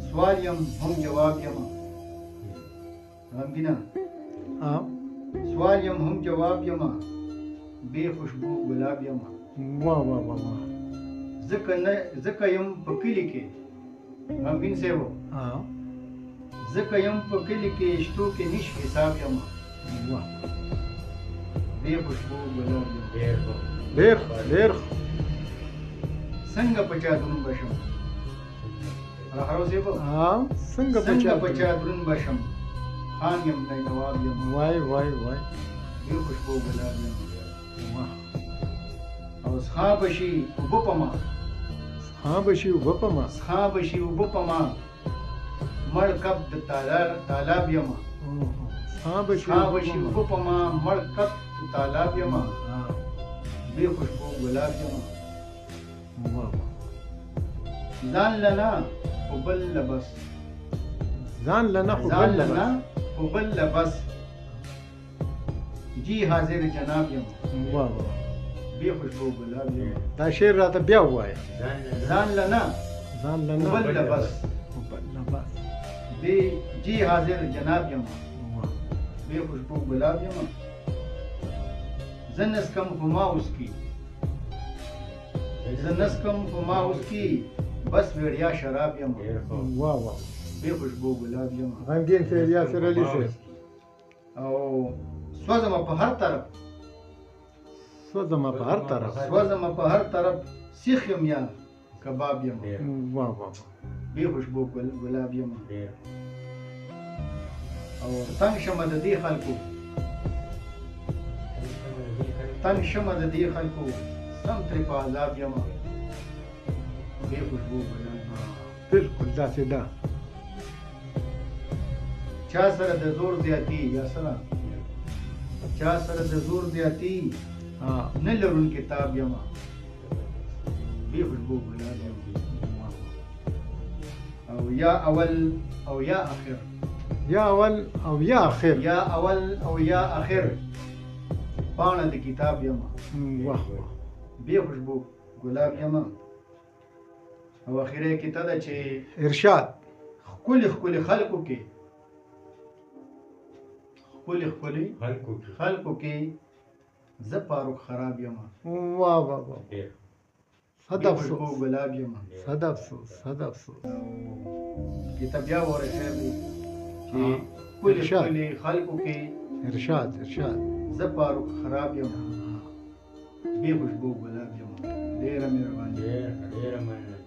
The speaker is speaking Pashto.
سوال یم هم جواب یم غمگینه سوال یم هم جواب یم بے خوشبو گلاب یم واه واه واه واه ځکه یم په کلي کې غمګین صاحب ځکه یم په کلي کې شتو کې نش حساب یم واه بے خوشبو گلاب یم ډېر څنګه په چا دروند بشم راهرو صاحب څنګه په چا دروند بشم خان یم نه نواب یم وای وای وای بے خوشبو گلاب یم واه او څښا بشي اوبه په ما بشي اوبه په ما څښا بشي اوبه په ما مړ کب د تالاب یم بشي اوبه په ما مړ کب د تالاب یم بے خوشبو گلاب یم واه ځان لنا خو بل لبس ځان لنا خو بل لبس جی حاضر جناب یم واه واه بے خوشبو گلاب یم دا شعر راته بیا ووایه ځان لنا بل لبس جی حاضر جناب یم بے خوشبو گلاب یم زنس کم خما اس کی بس ویڑیا شراب یم واه واه بے خوشبو گلاب یم غمګین صاحب یاسر علي صاحب او سوځم په هر طرف سوځم په هر طرف سیخ یم یا کباب یم واه واه بے خوشبو گلاب یم او تنگ شمه د دې خلکو سم ترې په عذاب یم بے خوشبو گلاب یم بالکل داسې ده چا سره د زور زیاتی یا سره چا سره د زور زیاتی نه لرون کتاب یم بے خوشبو گلاب یم او یا اول او یا اخر یا اول او یا اخر پاڼه د کتاب یم واه بے خوشبو گلاب یم او اخره کې ته ده چې ارشاد ښکلي خلکو کې زه فاروق خراب یم واه واه واه صد بے خوشبو گلاب یم صد افسوس کې ته بیا وره شوی چې ښکلي خلکو کې ارشاد زه فاروق خراب یم بے خوشبو گلاب یم ډېره مهرباني